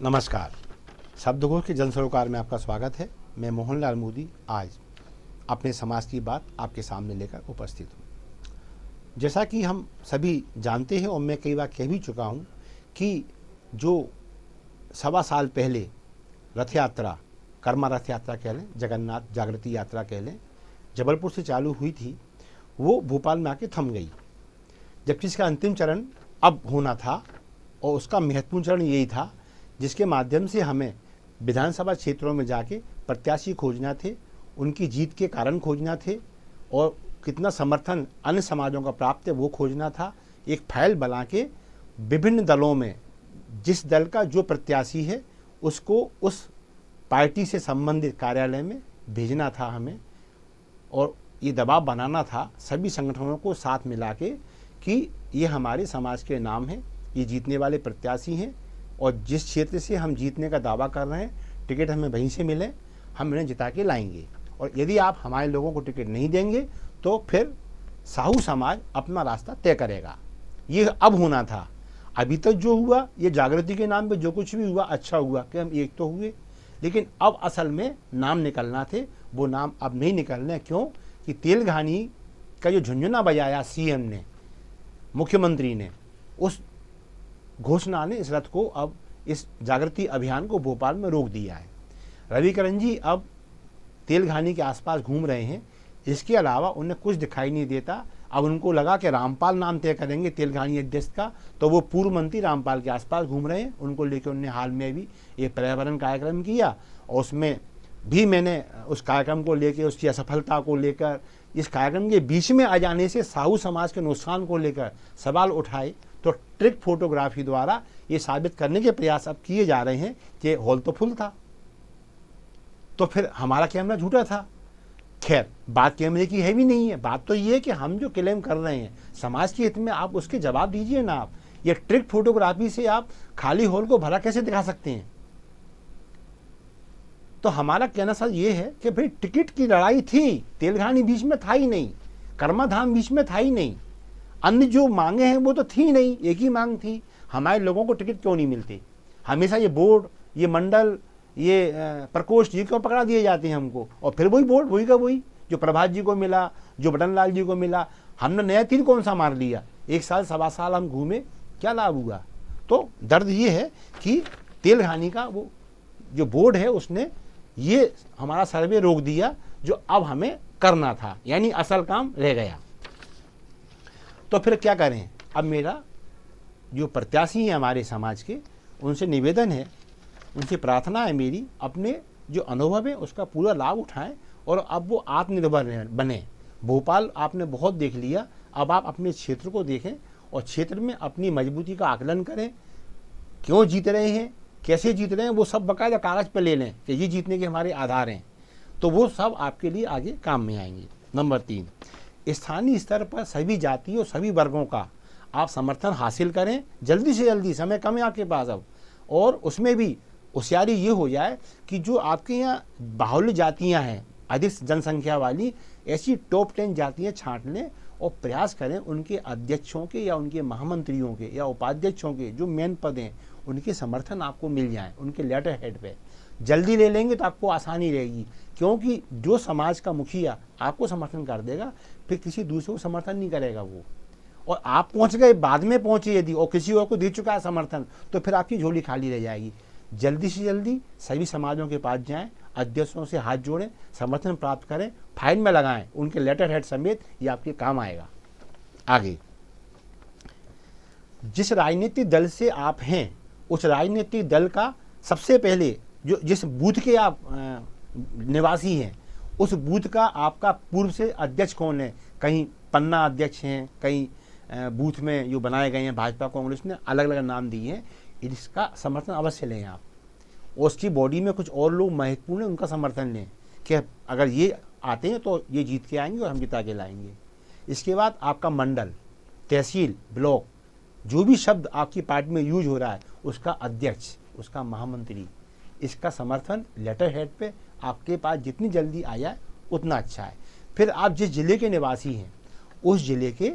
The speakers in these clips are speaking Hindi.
नमस्कार। शब्दकोश के जन सरोकार में आपका स्वागत है। मैं मोहनलाल मोदी आज अपने समाज की बात आपके सामने लेकर उपस्थित हूँ। जैसा कि हम सभी जानते हैं और मैं कई बार कह भी चुका हूँ कि जो 1.25 साल पहले रथ यात्रा, कर्मा रथ यात्रा कह लें, जगन्नाथ जागृति यात्रा कह लें, जबलपुर से चालू हुई थी, वो भोपाल में आके थम गई। जबकि इसका अंतिम चरण अब होना था और उसका महत्वपूर्ण चरण यही था जिसके माध्यम से हमें विधानसभा क्षेत्रों में जाके प्रत्याशी खोजना थे, उनकी जीत के कारण खोजना थे और कितना समर्थन अन्य समाजों का प्राप्त है वो खोजना था। एक फाइल बना के विभिन्न दलों में जिस दल का जो प्रत्याशी है उसको उस पार्टी से संबंधित कार्यालय में भेजना था हमें, और ये दबाव बनाना था सभी संगठनों को साथ मिला के कि ये हमारे समाज के नाम हैं, ये जीतने वाले प्रत्याशी हैं और जिस क्षेत्र से हम जीतने का दावा कर रहे हैं टिकट हमें वहीं से मिले, हम इन्हें जिता के लाएंगे। और यदि आप हमारे लोगों को टिकट नहीं देंगे तो फिर साहू समाज अपना रास्ता तय करेगा। ये अब होना था। अभी तक जो हुआ ये जागृति के नाम पे जो कुछ भी हुआ अच्छा हुआ कि हम एक तो हुए, लेकिन अब असल में नाम निकलना थे, वो नाम अब नहीं निकलने। क्यों कि तेलघानी का जो झुंझुना बजाया सीएम ने, मुख्यमंत्री ने, उस घोषणा ने इस रथ को, अब इस जागृति अभियान को भोपाल में रोक दिया है। रविकरण जी अब तेलघानी के आसपास घूम रहे हैं, इसके अलावा उन्हें कुछ दिखाई नहीं देता। अब उनको लगा कि रामपाल नाम तय करेंगे तेलघानी अध्यक्ष का, तो वो पूर्व मंत्री रामपाल के आसपास घूम रहे हैं। उनको लेकर उन्होंने हाल में भी एक पर्यावरण कार्यक्रम किया और उसमें भी मैंने उस कार्यक्रम को लेकर, उसकी असफलता को लेकर, इस कार्यक्रम के बीच में आ जाने से साहू समाज के नुकसान को लेकर सवाल उठाए। तो ट्रिक फोटोग्राफी द्वारा ये साबित करने के प्रयास अब किए जा रहे हैं कि हॉल तो फुल था, तो फिर हमारा कैमरा झूठा था। खैर, बात कैमरे की है भी नहीं है, बात तो ये है कि हम जो क्लेम कर रहे हैं समाज के हित में, आप उसके जवाब दीजिए ना। आप ये ट्रिक फोटोग्राफी से आप खाली हॉल को भरा कैसे दिखा सकते हैं? तो हमारा कहना सर ये है कि भाई टिकट की लड़ाई थी, तेलघानी बीच में था ही नहीं, कर्माधाम बीच में था ही नहीं, अन्य जो मांगे हैं वो तो थी नहीं, एक ही मांग थी। हमारे लोगों को टिकट क्यों नहीं मिलते? हमेशा ये बोर्ड, ये मंडल, ये प्रकोष्ठ, ये क्यों पकड़ा दिए जाते हैं हमको? और फिर वही बोर्ड, वही का वही जो प्रभात जी को मिला, जो बटन लाल जी को मिला। हमने नया तीर कौन सा मार लिया? 1 साल 1.25 साल हम घूमे, क्या लाभ हुआ? तो दर्द ये है कि तेलघानी का वो जो बोर्ड है उसने ये हमारा सर्वे रोक दिया जो अब हमें करना था, यानी असल काम रह गया। तो फिर क्या करें? अब मेरा जो प्रत्याशी हैं हमारे समाज के, उनसे निवेदन है, उनसे प्रार्थना है मेरी, अपने जो अनुभव है उसका पूरा लाभ उठाएं और अब वो आत्मनिर्भर बने। भोपाल आपने बहुत देख लिया, अब आप अपने क्षेत्र को देखें और क्षेत्र में अपनी मजबूती का आकलन करें। क्यों जीत रहे हैं, कैसे जीत रहे हैं, वो सब बाकायदा कागज पर ले लें कि ये जीतने के हमारे आधार हैं, तो वो सब आपके लिए आगे काम में आएंगे। नंबर 3, स्थानीय स्तर पर सभी जातियों, सभी वर्गों का आप समर्थन हासिल करें जल्दी से जल्दी, समय कम है आपके पास अब। और उसमें भी होशियारी ये हो जाए कि जो आपके यहाँ बाहुल्य जातियाँ हैं, अधिक जनसंख्या वाली, ऐसी टॉप 10 जातियाँ छांट लें और प्रयास करें उनके अध्यक्षों के या उनके महामंत्रियों के या उपाध्यक्षों के जो मेन पद हैं उनके समर्थन आपको मिल जाएं, उनके लेटर हेड पे जल्दी ले लेंगे तो आपको आसानी रहेगी। क्योंकि जो समाज का मुखिया आपको समर्थन कर देगा फिर किसी दूसरे को समर्थन नहीं करेगा वो, और आप पहुंच गए, बाद में पहुंचे यदि और किसी और को दे चुका है समर्थन, तो फिर आपकी झोली खाली रह जाएगी। जल्दी से जल्दी सभी समाजों के पास जाएं, अध्यक्षों से हाथ जोड़ें, समर्थन प्राप्त करें, फाइल में लगाएं, उनके लेटर हेड समेत, ये आपके काम आएगा। आगे, जिस राजनीतिक दल से आप हैं उस राजनीतिक दल का सबसे पहले जो जिस बूथ के आप निवासी हैं उस बूथ का आपका पूर्व से अध्यक्ष कौन है? कहीं पन्ना अध्यक्ष हैं, कहीं बूथ में जो बनाए गए हैं भाजपा कांग्रेस ने अलग अलग नाम दिए हैं, इसका समर्थन अवश्य लें आप। और उसकी बॉडी में कुछ और लोग महत्वपूर्ण हैं, उनका समर्थन लें कि अगर ये आते हैं तो ये जीत के आएंगे और हम जिता के लाएंगे। इसके बाद आपका मंडल, तहसील, ब्लॉक, जो भी शब्द आपकी पार्टी में यूज हो रहा है उसका अध्यक्ष, उसका महामंत्री, इसका समर्थन लेटर हेड पे आपके पास जितनी जल्दी आया उतना अच्छा है। फिर आप जिस जिले के निवासी हैं उस जिले के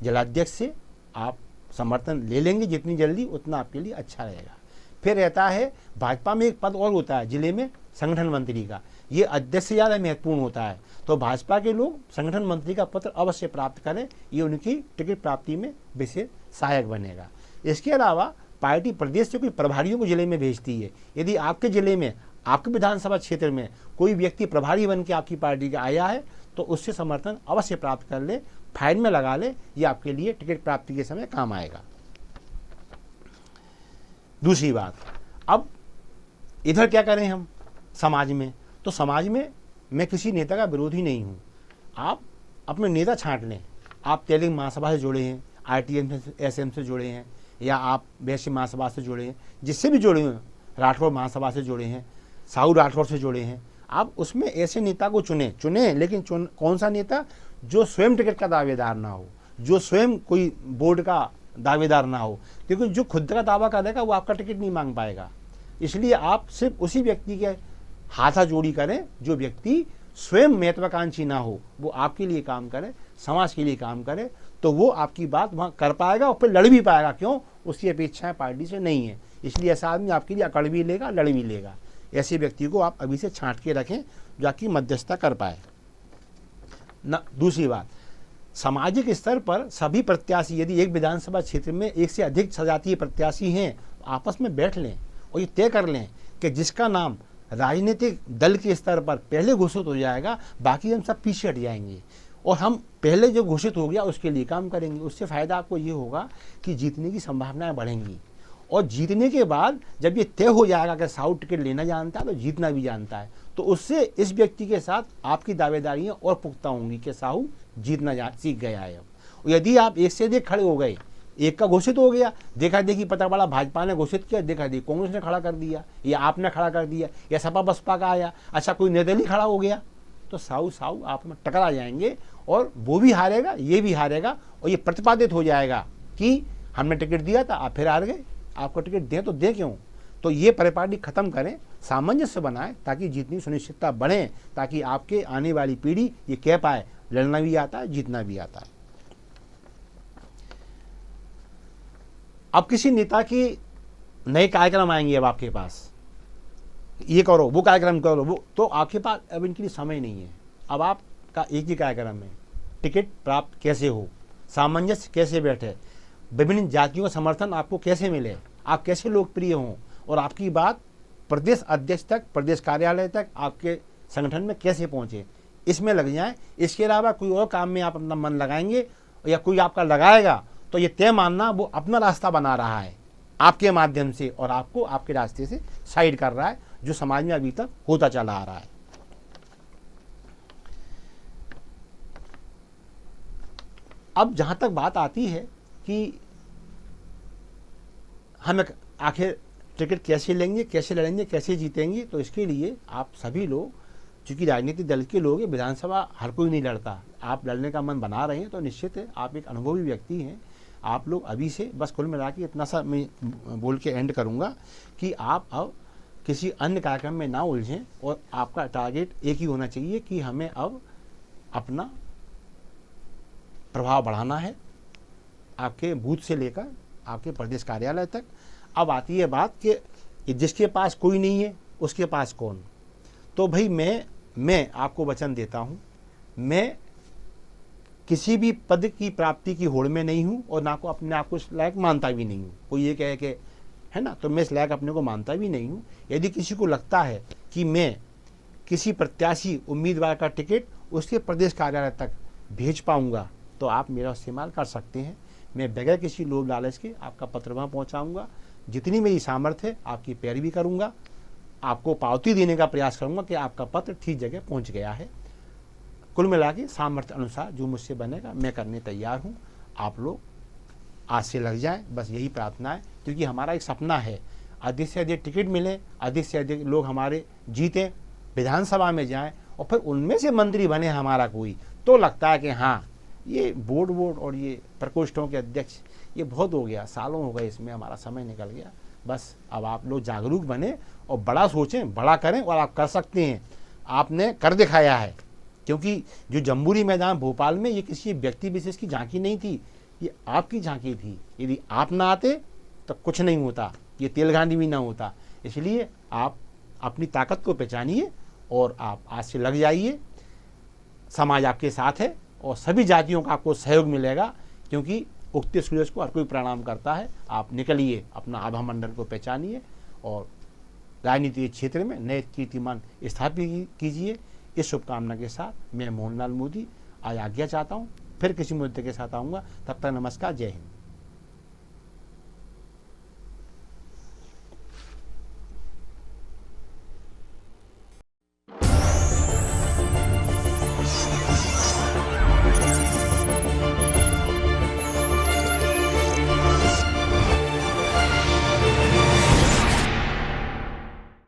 जिलाध्यक्ष से आप समर्थन ले लेंगे जितनी जल्दी, उतना आपके लिए अच्छा रहेगा। फिर रहता है भाजपा में एक पद और होता है जिले में संगठन मंत्री का, ये अध्यक्ष से ज़्यादा महत्वपूर्ण होता है। तो भाजपा के लोग संगठन मंत्री का पत्र अवश्य प्राप्त करें, ये उनकी टिकट प्राप्ति में विशेष सहायक बनेगा। इसके अलावा पार्टी प्रदेश से कोई प्रभारियों को जिले में भेजती है। यदि आपके जिले में, आपके विधानसभा क्षेत्र में कोई व्यक्ति प्रभारी बन के आपकी पार्टी का आया है तो उससे समर्थन अवश्य प्राप्त कर ले, फाइल में लगा ले, ये आपके लिए टिकट प्राप्ति के समय काम आएगा। दूसरी बात, अब इधर क्या करें हम समाज में, तो समाज में मैं किसी नेता का विरोधी नहीं हूँ। आप अपने नेता छांट लें। आप तेलुगु महासभा से जुड़े हैं, आरटीएम से, एसएम से जुड़े हैं, या आप वैश्य महासभा से जुड़े हैं, जिससे भी जुड़े हैं, राठौर महासभा से जुड़े हैं, साहू राठौर से जुड़े हैं, आप उसमें ऐसे नेता को चुने लेकिन कौन सा नेता जो स्वयं टिकट का दावेदार ना हो, जो स्वयं कोई बोर्ड का दावेदार ना हो, क्योंकि जो खुद का दावा करेगा वो आपका टिकट नहीं मांग पाएगा। इसलिए आप सिर्फ उसी व्यक्ति के हाथाजोड़ी करें जो व्यक्ति स्वयं महत्वाकांक्षी ना हो, वो आपके लिए काम करे, समाज के लिए काम करे, तो वो आपकी बात वहाँ कर पाएगा और फिर लड़ भी पाएगा। क्यों? उसकी अपेक्षाएं पार्टी से नहीं है, इसलिए ऐसा आदमी आपके लिए अकड़ भी लेगा, लड़ भी लेगा। ऐसे व्यक्ति को आप अभी से छांट के रखें जो आपकी मध्यस्थता कर पाए ना। दूसरी बात, सामाजिक स्तर पर सभी प्रत्याशी, यदि एक विधानसभा क्षेत्र में एक से अधिक सजातीय प्रत्याशी हैं, आपस में बैठ लें और ये तय कर लें कि जिसका नाम राजनीतिक दल के स्तर पर पहले घोषित हो जाएगा, बाकी हम सब पीछे हट जाएंगे और हम पहले जो घोषित हो गया उसके लिए काम करेंगे। उससे फ़ायदा आपको ये होगा कि जीतने की संभावनाएं बढ़ेंगी, और जीतने के बाद जब ये तय हो जाएगा कि साहू टिकट लेना जानता है तो जीतना भी जानता है, तो उससे इस व्यक्ति के साथ आपकी दावेदारियाँ और पुख्ता होंगी कि साहू जीतना सीख गया है। अब यदि आप एक से अधिक खड़े हो गए, एक का घोषित हो गया, देखा देखी पता पड़ा भाजपा ने घोषित किया, देखा देखी कांग्रेस ने खड़ा कर दिया, या आपने खड़ा कर दिया, या सपा बसपा का आया, अच्छा कोई निर्दलीय खड़ा हो गया, तो साहू आप में टकरा जाएंगे और वो भी हारेगा, ये भी हारेगा, और ये प्रतिपादित हो जाएगा कि हमने टिकट दिया था, आप फिर हार गए, आपको टिकट दें तो दें क्यों। तो ये परिपाटी खत्म करें, सामंजस्य बनाएं ताकि जीतनी सुनिश्चितता बढ़े, ताकि आपके आने वाली पीढ़ी ये कह पाए लड़ना भी आता है, जीतना भी आता है। अब किसी नेता की नए कार्यक्रम आएंगे, अब आपके पास ये करो, वो कार्यक्रम करो, वो, तो आपके पास अब इनके लिए समय नहीं है। अब आपका एक ही कार्यक्रम है, टिकट प्राप्त कैसे हो, सामंजस्य कैसे बैठे, विभिन्न जातियों का समर्थन आपको कैसे मिले, आप कैसे लोकप्रिय हों, और आपकी बात प्रदेश अध्यक्ष तक, प्रदेश कार्यालय तक, आपके संगठन में कैसे पहुँचे, इसमें लग जाएं। इसके अलावा कोई और काम में आप अपना मन लगाएंगे या कोई आपका लगाएगा, तो ये तय मानना वो अपना रास्ता बना रहा है आपके माध्यम से, और आपको आपके रास्ते से साइड कर रहा है, जो समाज में अभी तक होता चला आ रहा है। अब जहां तक बात आती है कि हम आखिर टिकट कैसे लेंगे, कैसे लड़ेंगे, कैसे जीतेंगे, तो इसके लिए आप सभी लोग, चूंकि राजनीतिक दल के लोग, विधानसभा हर कोई नहीं लड़ता, आप लड़ने का मन बना रहे हैं तो निश्चित है आप एक अनुभवी व्यक्ति हैं। आप लोग अभी से बस कुल मिला के इतना सा मैं बोल के एंड करूंगा कि आप अब किसी अन्य कार्यक्रम में ना उलझें, और आपका टारगेट एक ही होना चाहिए कि हमें अब अपना प्रभाव बढ़ाना है, आपके बूथ से लेकर आपके प्रदेश कार्यालय तक। अब आती है बात कि जिसके पास कोई नहीं है उसके पास कौन। तो भाई मैं आपको वचन देता हूँ, मैं किसी भी पद की प्राप्ति की होड़ में नहीं हूँ, और ना को अपने आप को इस लायक मानता भी नहीं हूँ। कोई ये कहे कि है ना, तो मैं इस लायक अपने को मानता भी नहीं हूँ। यदि किसी को लगता है कि मैं किसी प्रत्याशी उम्मीदवार का टिकट उसके प्रदेश कार्यालय तक भेज पाऊँगा, तो आप मेरा इस्तेमाल कर सकते हैं। मैं बगैर किसी लोभ लालच के आपका पत्र वहाँ पहुँचाऊँगा, जितनी मेरी सामर्थ्य है आपकी पैरवी करूँगा, आपको पावती देने का प्रयास करूँगा कि आपका पत्र ठीक जगह पहुँच गया है। कुल मिला के सामर्थ्य अनुसार जो मुझसे बनेगा मैं करने तैयार हूँ। आप लोग आज से लग जाएं, बस यही प्रार्थना है, क्योंकि हमारा एक सपना है अधिक से अधिक टिकट मिले, अधिक से अधिक लोग हमारे जीतें, विधानसभा में जाएं, और फिर उनमें से मंत्री बने हमारा कोई, तो लगता है कि हाँ ये बोर्ड और ये प्रकोष्ठों के अध्यक्ष ये बहुत हो गया, सालों हो गए इसमें, हमारा समय निकल गया। बस अब आप लोग जागरूक बने और बड़ा सोचें, बड़ा करें, और आप कर सकते हैं, आपने कर दिखाया है। क्योंकि जो जम्बूरी मैदान भोपाल में ये किसी व्यक्ति विशेष की झांकी नहीं थी, ये आपकी झांकी थी। यदि आप ना आते तो कुछ नहीं होता, ये तेलगांधी भी ना होता। इसलिए आप अपनी ताकत को पहचानिए और आप आज से लग जाइए। समाज आपके साथ है और सभी जातियों का आपको सहयोग मिलेगा, क्योंकि उगते सूरज को हर कोई प्रणाम करता है। आप निकलिए, अपना आभा मंडल को पहचानिए और राजनीतिक क्षेत्र में नए कीर्तिमान स्थापित कीजिए। इस शुभकामना के साथ मैं मोहनलाल मोदी आज आज्ञा चाहता हूँ। फिर किसी मुद्दे के साथ आऊँगा। तब तक नमस्कार, जय हिंद।